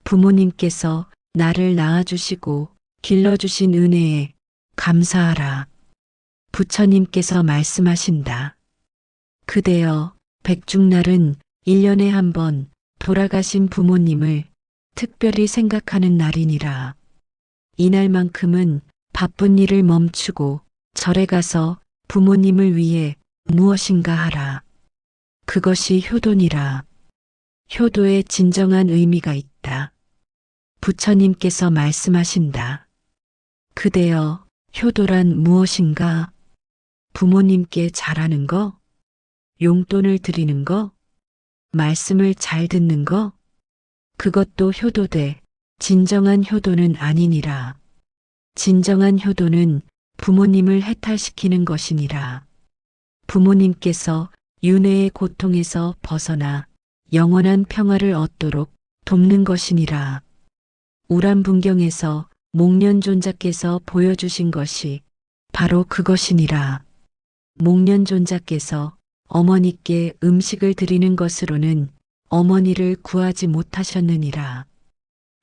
부모님께서 나를 낳아주시고 길러주신 은혜에 감사하라. 부처님께서 말씀하신다. 그대여 백중날은 1년에 한 번 돌아가신 부모님을 특별히 생각하는 날이니라. 이날만큼은 바쁜 일을 멈추고 절에 가서 부모님을 위해 무엇인가 하라. 그것이 효도니라. 효도에 진정한 의미가 있다. 부처님께서 말씀하신다. 그대여, 효도란 무엇인가? 부모님께 잘하는 거? 용돈을 드리는 거? 말씀을 잘 듣는 거? 그것도 효도돼. 진정한 효도는 아니니라. 진정한 효도는 부모님을 해탈시키는 것이니라. 부모님께서 윤회의 고통에서 벗어나 영원한 평화를 얻도록 돕는 것이니라. 우람분경에서 목련존자께서 보여주신 것이 바로 그것이니라. 목련존자께서 어머니께 음식을 드리는 것으로는 어머니를 구하지 못하셨느니라.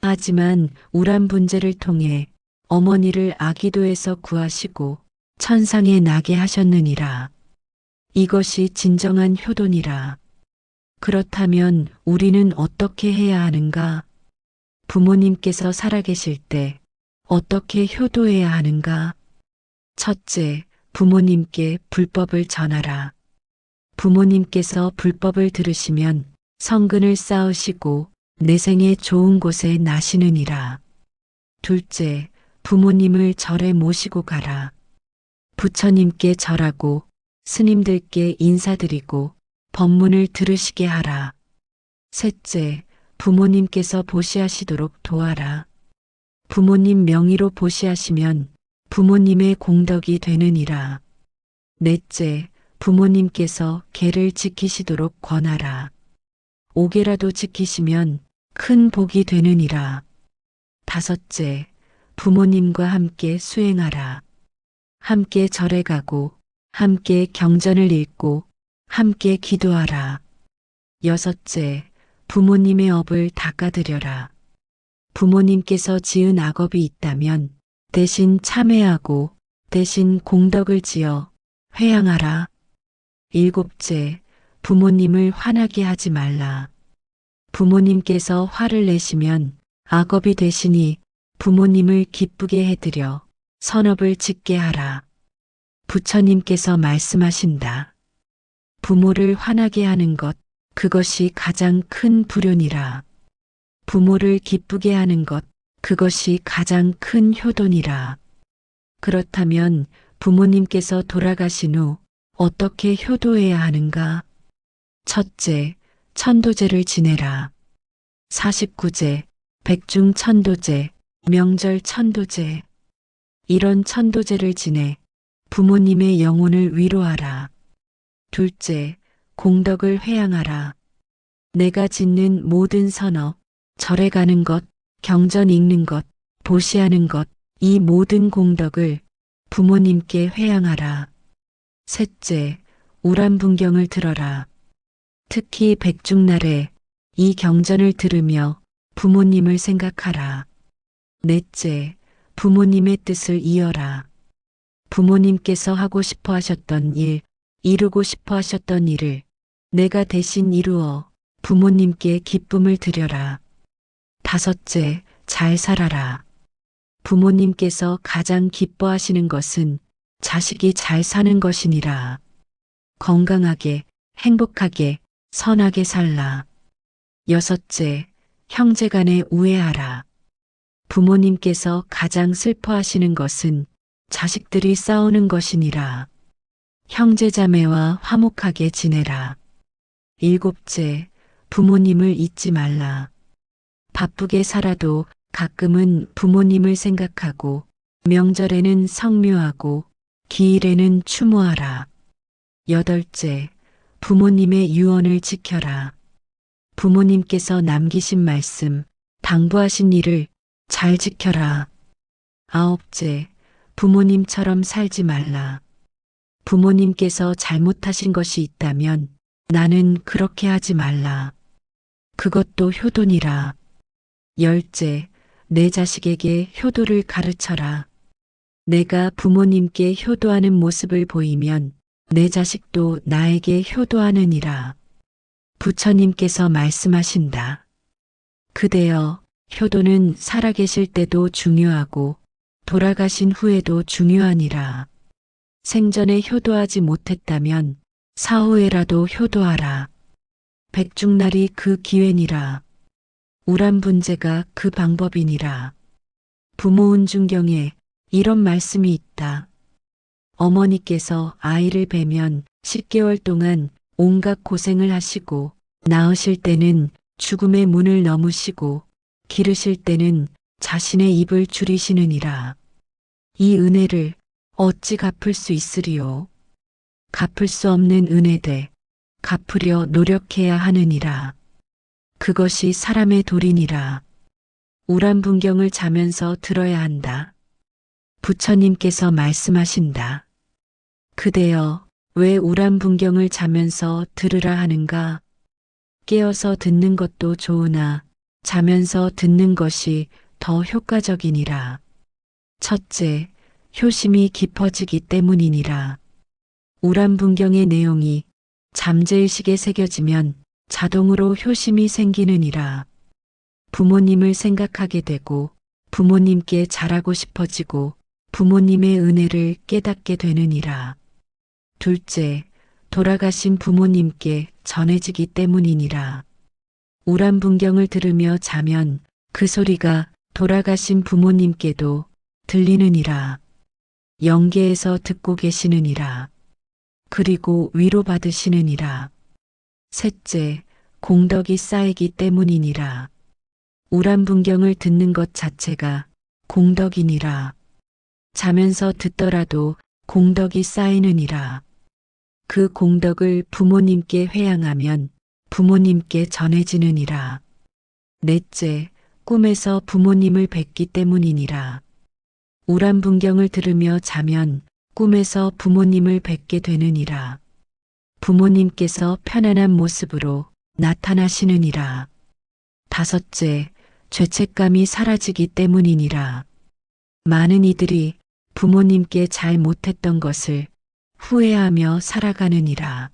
하지만 우람분재를 통해 어머니를 아기도에서 구하시고 천상에 나게 하셨느니라. 이것이 진정한 효도니라. 그렇다면 우리는 어떻게 해야 하는가? 부모님께서 살아계실 때 어떻게 효도해야 하는가? 첫째, 부모님께 불법을 전하라. 부모님께서 불법을 들으시면 성근을 쌓으시고 내생에 좋은 곳에 나시느니라. 둘째, 부모님을 절에 모시고 가라. 부처님께 절하고 스님들께 인사드리고 법문을 들으시게 하라. 셋째, 부모님께서 보시하시도록 도와라. 부모님 명의로 보시하시면 부모님의 공덕이 되느니라. 넷째, 부모님께서 계를 지키시도록 권하라. 5개라도 지키시면 큰 복이 되느니라. 다섯째, 부모님과 함께 수행하라. 함께 절에 가고 함께 경전을 읽고 함께 기도하라. 여섯째, 부모님의 업을 닦아드려라. 부모님께서 지은 악업이 있다면 대신 참회하고 대신 공덕을 지어 회양하라. 일곱째, 부모님을 화나게 하지 말라. 부모님께서 화를 내시면 악업이 되시니 부모님을 기쁘게 해드려 선업을 짓게 하라. 부처님께서 말씀하신다. 부모를 화나게 하는 것, 그것이 가장 큰 불효니라. 부모를 기쁘게 하는 것, 그것이 가장 큰 효도니라. 그렇다면 부모님께서 돌아가신 후 어떻게 효도해야 하는가? 첫째, 천도제를 지내라. 49제, 백중 천도제, 명절 천도제. 이런 천도제를 지내 부모님의 영혼을 위로하라. 둘째, 공덕을 회양하라. 내가 짓는 모든 선업, 절에 가는 것, 경전 읽는 것, 보시하는 것, 이 모든 공덕을 부모님께 회양하라. 셋째, 우람분경을 들어라. 특히 백중날에 이 경전을 들으며 부모님을 생각하라. 넷째, 부모님의 뜻을 이어라. 부모님께서 하고 싶어 하셨던 일, 이루고 싶어 하셨던 일을 내가 대신 이루어 부모님께 기쁨을 드려라. 다섯째, 잘 살아라. 부모님께서 가장 기뻐하시는 것은 자식이 잘 사는 것이니라. 건강하게, 행복하게, 선하게 살라. 여섯째, 형제간에 우애하라. 부모님께서 가장 슬퍼하시는 것은 자식들이 싸우는 것이니라. 형제자매와 화목하게 지내라. 일곱째, 부모님을 잊지 말라. 바쁘게 살아도 가끔은 부모님을 생각하고 명절에는 성묘하고 기일에는 추모하라. 여덟째, 부모님의 유언을 지켜라. 부모님께서 남기신 말씀, 당부하신 일을 잘 지켜라. 아홉째, 부모님처럼 살지 말라. 부모님께서 잘못하신 것이 있다면 나는 그렇게 하지 말라. 그것도 효도니라. 열째, 내 자식에게 효도를 가르쳐라. 내가 부모님께 효도하는 모습을 보이면 내 자식도 나에게 효도하느니라. 부처님께서 말씀하신다. 그대여, 효도는 살아계실 때도 중요하고 돌아가신 후에도 중요하니라. 생전에 효도하지 못했다면 사후에라도 효도하라. 백중날이 그 기회니라. 우람분재가 그 방법이니라. 부모운중경에 이런 말씀이 있다. 어머니께서 아이를 베면 10개월 동안 온갖 고생을 하시고 낳으실 때는 죽음의 문을 넘으시고 기르실 때는 자신의 입을 줄이시느니라. 이 은혜를 어찌 갚을 수 있으리요? 갚을 수 없는 은혜되 갚으려 노력해야 하느니라. 그것이 사람의 도리니라. 우람분경을 자면서 들어야 한다. 부처님께서 말씀하신다. 그대여 왜 우람분경을 자면서 들으라 하는가? 깨어서 듣는 것도 좋으나 자면서 듣는 것이 더 효과적이니라. 첫째, 효심이 깊어지기 때문이니라. 우람분경의 내용이 잠재의식에 새겨지면 자동으로 효심이 생기느니라. 부모님을 생각하게 되고 부모님께 잘하고 싶어지고 부모님의 은혜를 깨닫게 되느니라. 둘째, 돌아가신 부모님께 전해지기 때문이니라. 우람분경을 들으며 자면 그 소리가 돌아가신 부모님께도 들리느니라. 영계에서 듣고 계시느니라. 그리고 위로받으시느니라. 셋째, 공덕이 쌓이기 때문이니라. 우람분경을 듣는 것 자체가 공덕이니라. 자면서 듣더라도 공덕이 쌓이느니라. 그 공덕을 부모님께 회양하면 부모님께 전해지느니라. 넷째, 꿈에서 부모님을 뵙기 때문이니라. 우람분경을 들으며 자면 꿈에서 부모님을 뵙게 되느니라. 부모님께서 편안한 모습으로 나타나시느니라. 다섯째, 죄책감이 사라지기 때문이니라. 많은 이들이 부모님께 잘 못했던 것을 후회하며 살아가느니라.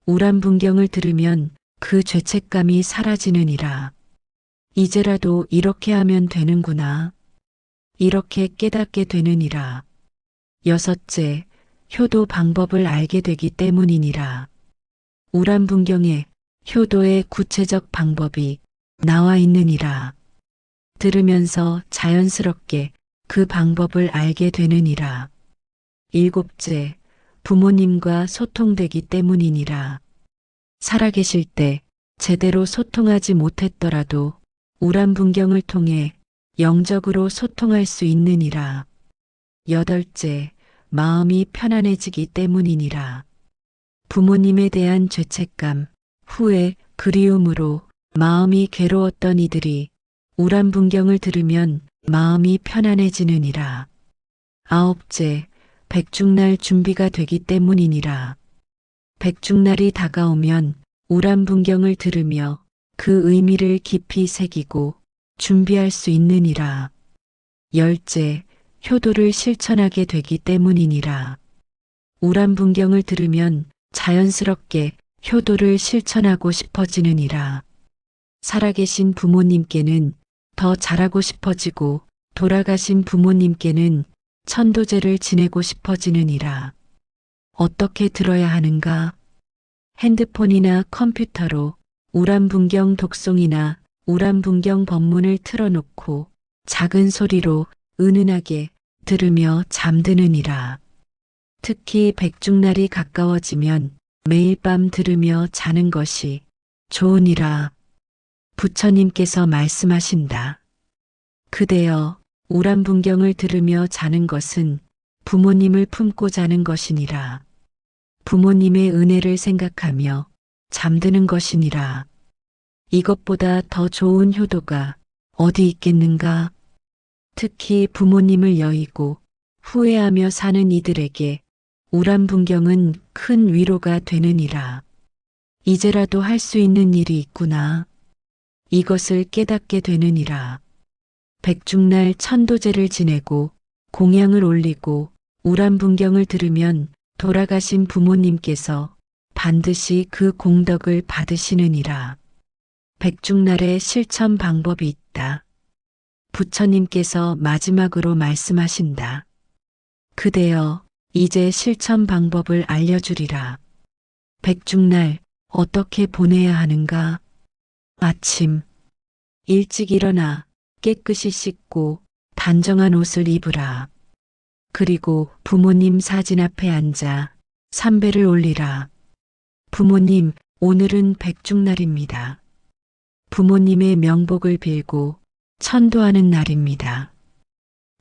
우람분경을 들으면 그 죄책감이 사라지느니라. 이제라도 이렇게 하면 되는구나. 이렇게 깨닫게 되느니라. 여섯째, 효도 방법을 알게 되기 때문이니라. 우람분경에 효도의 구체적 방법이 나와 있느니라. 들으면서 자연스럽게 그 방법을 알게 되느니라. 일곱째, 부모님과 소통되기 때문이니라. 살아계실 때 제대로 소통하지 못했더라도 우람분경을 통해 영적으로 소통할 수 있느니라. 여덟째, 마음이 편안해지기 때문이니라. 부모님에 대한 죄책감, 후회, 그리움으로 마음이 괴로웠던 이들이 우람분경을 들으면 마음이 편안해지느니라. 아홉째, 백중날 준비가 되기 때문이니라. 백중날이 다가오면 우람분경을 들으며 그 의미를 깊이 새기고 준비할 수 있느니라. 열째, 효도를 실천하게 되기 때문이니라. 우람분경을 들으면 자연스럽게 효도를 실천하고 싶어지느니라. 살아계신 부모님께는 더 잘하고 싶어지고 돌아가신 부모님께는 천도제를 지내고 싶어지느니라. 어떻게 들어야 하는가? 핸드폰이나 컴퓨터로 우람분경 독송이나 우람분경 법문을 틀어놓고 작은 소리로 은은하게 들으며 잠드느니라. 특히 백중날이 가까워지면 매일 밤 들으며 자는 것이 좋으니라. 부처님께서 말씀하신다. 그대여 우람분경을 들으며 자는 것은 부모님을 품고 자는 것이니라. 부모님의 은혜를 생각하며 잠드는 것이니라. 이것보다 더 좋은 효도가 어디 있겠는가? 특히 부모님을 여의고 후회하며 사는 이들에게 우람분경은 큰 위로가 되느니라. 이제라도 할 수 있는 일이 있구나. 이것을 깨닫게 되느니라. 백중날 천도제를 지내고 공양을 올리고 우람분경을 들으면 돌아가신 부모님께서 반드시 그 공덕을 받으시느니라. 백중날의 실천 방법이 있다. 부처님께서 마지막으로 말씀하신다. 그대여 이제 실천 방법을 알려주리라. 백중날 어떻게 보내야 하는가? 아침. 일찍 일어나 깨끗이 씻고 단정한 옷을 입으라. 그리고 부모님 사진 앞에 앉아 삼배를 올리라. 부모님, 오늘은 백중날입니다. 부모님의 명복을 빌고 천도하는 날입니다.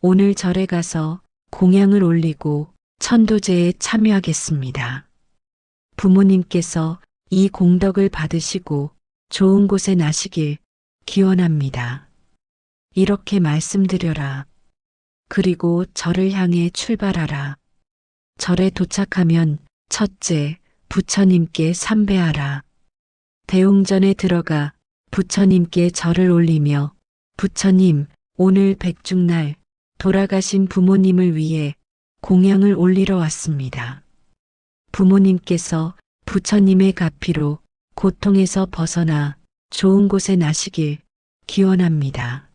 오늘 절에 가서 공양을 올리고 천도제에 참여하겠습니다. 부모님께서 이 공덕을 받으시고 좋은 곳에 나시길 기원합니다. 이렇게 말씀드려라. 그리고 절을 향해 출발하라. 절에 도착하면 첫째, 부처님께 삼배하라. 대웅전에 들어가 부처님께 절을 올리며 부처님, 오늘 백중날 돌아가신 부모님을 위해 공양을 올리러 왔습니다. 부모님께서 부처님의 가피로 고통에서 벗어나 좋은 곳에 나시길 기원합니다.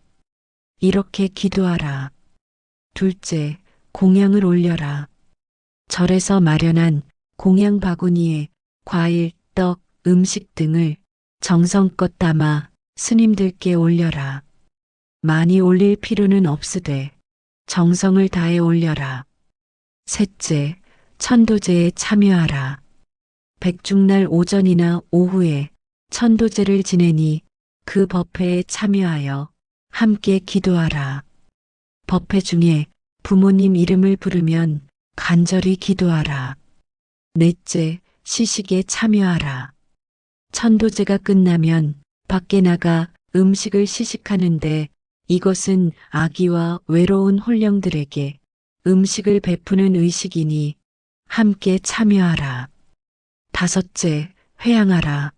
이렇게 기도하라. 둘째, 공양을 올려라. 절에서 마련한 공양 바구니에 과일, 떡, 음식 등을 정성껏 담아 스님들께 올려라. 많이 올릴 필요는 없으되 정성을 다해 올려라. 셋째, 천도제에 참여하라. 백중날 오전이나 오후에 천도제를 지내니 그 법회에 참여하여 함께 기도하라. 법회 중에 부모님 이름을 부르면 간절히 기도하라. 넷째, 시식에 참여하라. 천도제가 끝나면 밖에 나가 음식을 시식하는데 이것은 아기와 외로운 홀령들에게 음식을 베푸는 의식이니 함께 참여하라. 다섯째, 회향하라.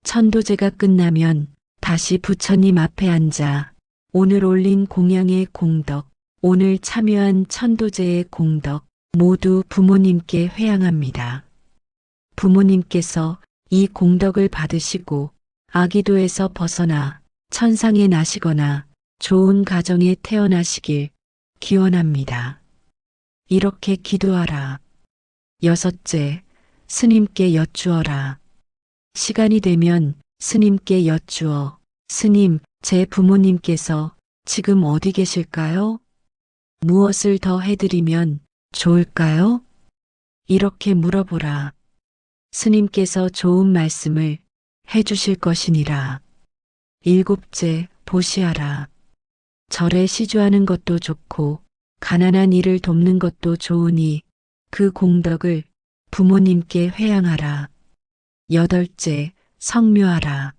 천도제가 끝나면 다시 부처님 앞에 앉아 오늘 올린 공양의 공덕, 오늘 참여한 천도제의 공덕 모두 부모님께 회향합니다. 부모님께서 이 공덕을 받으시고 아기도에서 벗어나 천상에 나시거나 좋은 가정에 태어나시길 기원합니다. 이렇게 기도하라. 여섯째, 스님께 여쭈어라. 시간이 되면 스님께 여쭈어 스님, 제 부모님께서 지금 어디 계실까요? 무엇을 더 해드리면 좋을까요? 이렇게 물어보라. 스님께서 좋은 말씀을 해주실 것이니라. 일곱째, 보시하라. 절에 시주하는 것도 좋고 가난한 이를 돕는 것도 좋으니 그 공덕을 부모님께 회향하라. 여덟째, 성묘하라.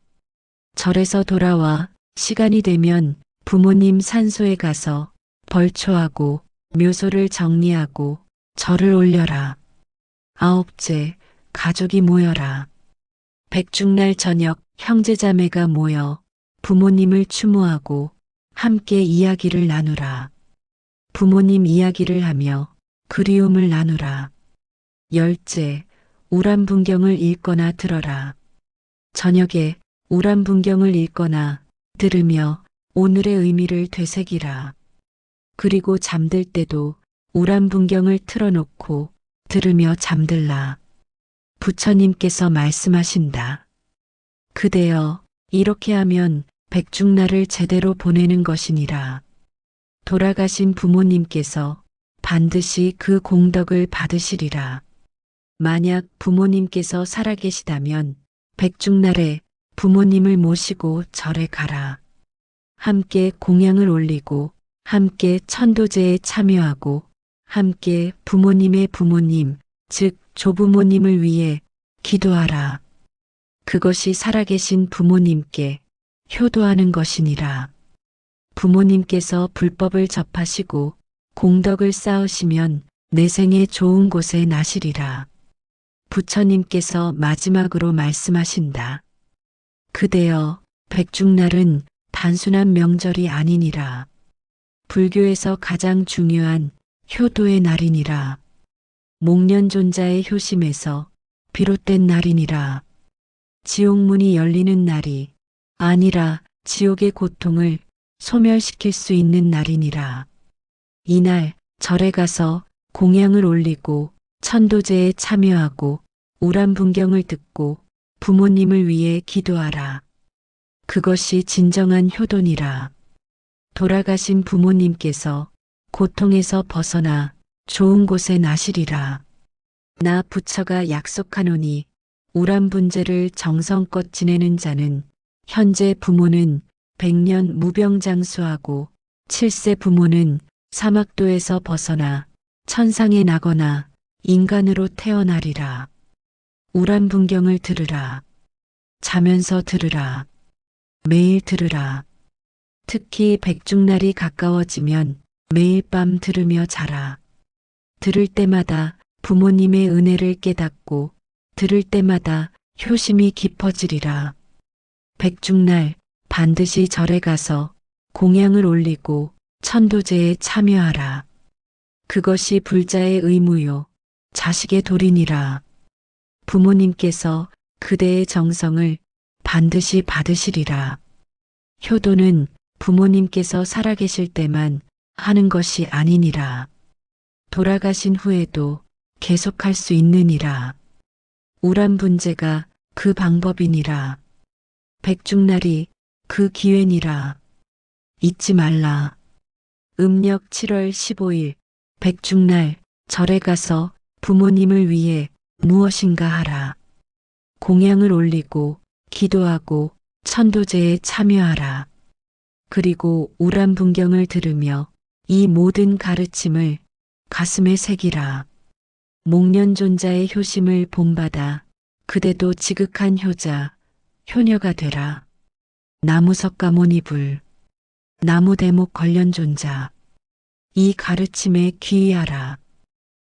절에서 돌아와 시간이 되면 부모님 산소에 가서 벌초하고 묘소를 정리하고 절을 올려라. 아홉째, 가족이 모여라. 백중날 저녁 형제자매가 모여 부모님을 추모하고 함께 이야기를 나누라. 부모님 이야기를 하며 그리움을 나누라. 열째, 우람분경을 읽거나 들어라. 저녁에 우람분경을 읽거나 들으며 오늘의 의미를 되새기라. 그리고 잠들 때도 우람분경을 틀어놓고 들으며 잠들라. 부처님께서 말씀하신다. 그대여, 이렇게 하면 백중날을 제대로 보내는 것이니라. 돌아가신 부모님께서 반드시 그 공덕을 받으시리라. 만약 부모님께서 살아계시다면 백중날에 부모님을 모시고 절에 가라. 함께 공양을 올리고 함께 천도제에 참여하고 함께 부모님의 부모님, 즉 조부모님을 위해 기도하라. 그것이 살아계신 부모님께 효도하는 것이니라. 부모님께서 불법을 접하시고 공덕을 쌓으시면 내생에 좋은 곳에 나시리라. 부처님께서 마지막으로 말씀하신다. 그대여, 백중날은 단순한 명절이 아니니라. 불교에서 가장 중요한 효도의 날이니라. 목련존자의 효심에서 비롯된 날이니라. 지옥문이 열리는 날이 아니라 지옥의 고통을 소멸시킬 수 있는 날이니라. 이날 절에 가서 공양을 올리고 천도제에 참여하고 우람분경을 듣고 부모님을 위해 기도하라. 그것이 진정한 효도니라. 돌아가신 부모님께서 고통에서 벗어나 좋은 곳에 나시리라. 나 부처가 약속하노니 우람분재를 정성껏 지내는 자는 현재 부모는 100년 무병장수하고 7세 부모는 사막도에서 벗어나 천상에 나거나 인간으로 태어나리라. 우람분경을 들으라. 자면서 들으라. 매일 들으라. 특히 백중날이 가까워지면 매일 밤 들으며 자라. 들을 때마다 부모님의 은혜를 깨닫고 들을 때마다 효심이 깊어지리라. 백중날 반드시 절에 가서 공양을 올리고 천도제에 참여하라. 그것이 불자의 의무요 자식의 도리니라. 부모님께서 그대의 정성을 반드시 받으시리라. 효도는 부모님께서 살아계실 때만 하는 것이 아니니라. 돌아가신 후에도 계속할 수 있느니라. 우람분재가 그 방법이니라. 백중날이 그 기회니라. 잊지 말라. 음력 7월 15일 백중날 절에 가서 부모님을 위해 무엇인가 하라. 공양을 올리고 기도하고 천도제에 참여하라. 그리고 우람분경을 들으며 이 모든 가르침을 가슴에 새기라. 목련존자의 효심을 본받아 그대도 지극한 효자, 효녀가 되라. 나무석가모니불, 나무대목 관련존자, 이 가르침에 귀의하라.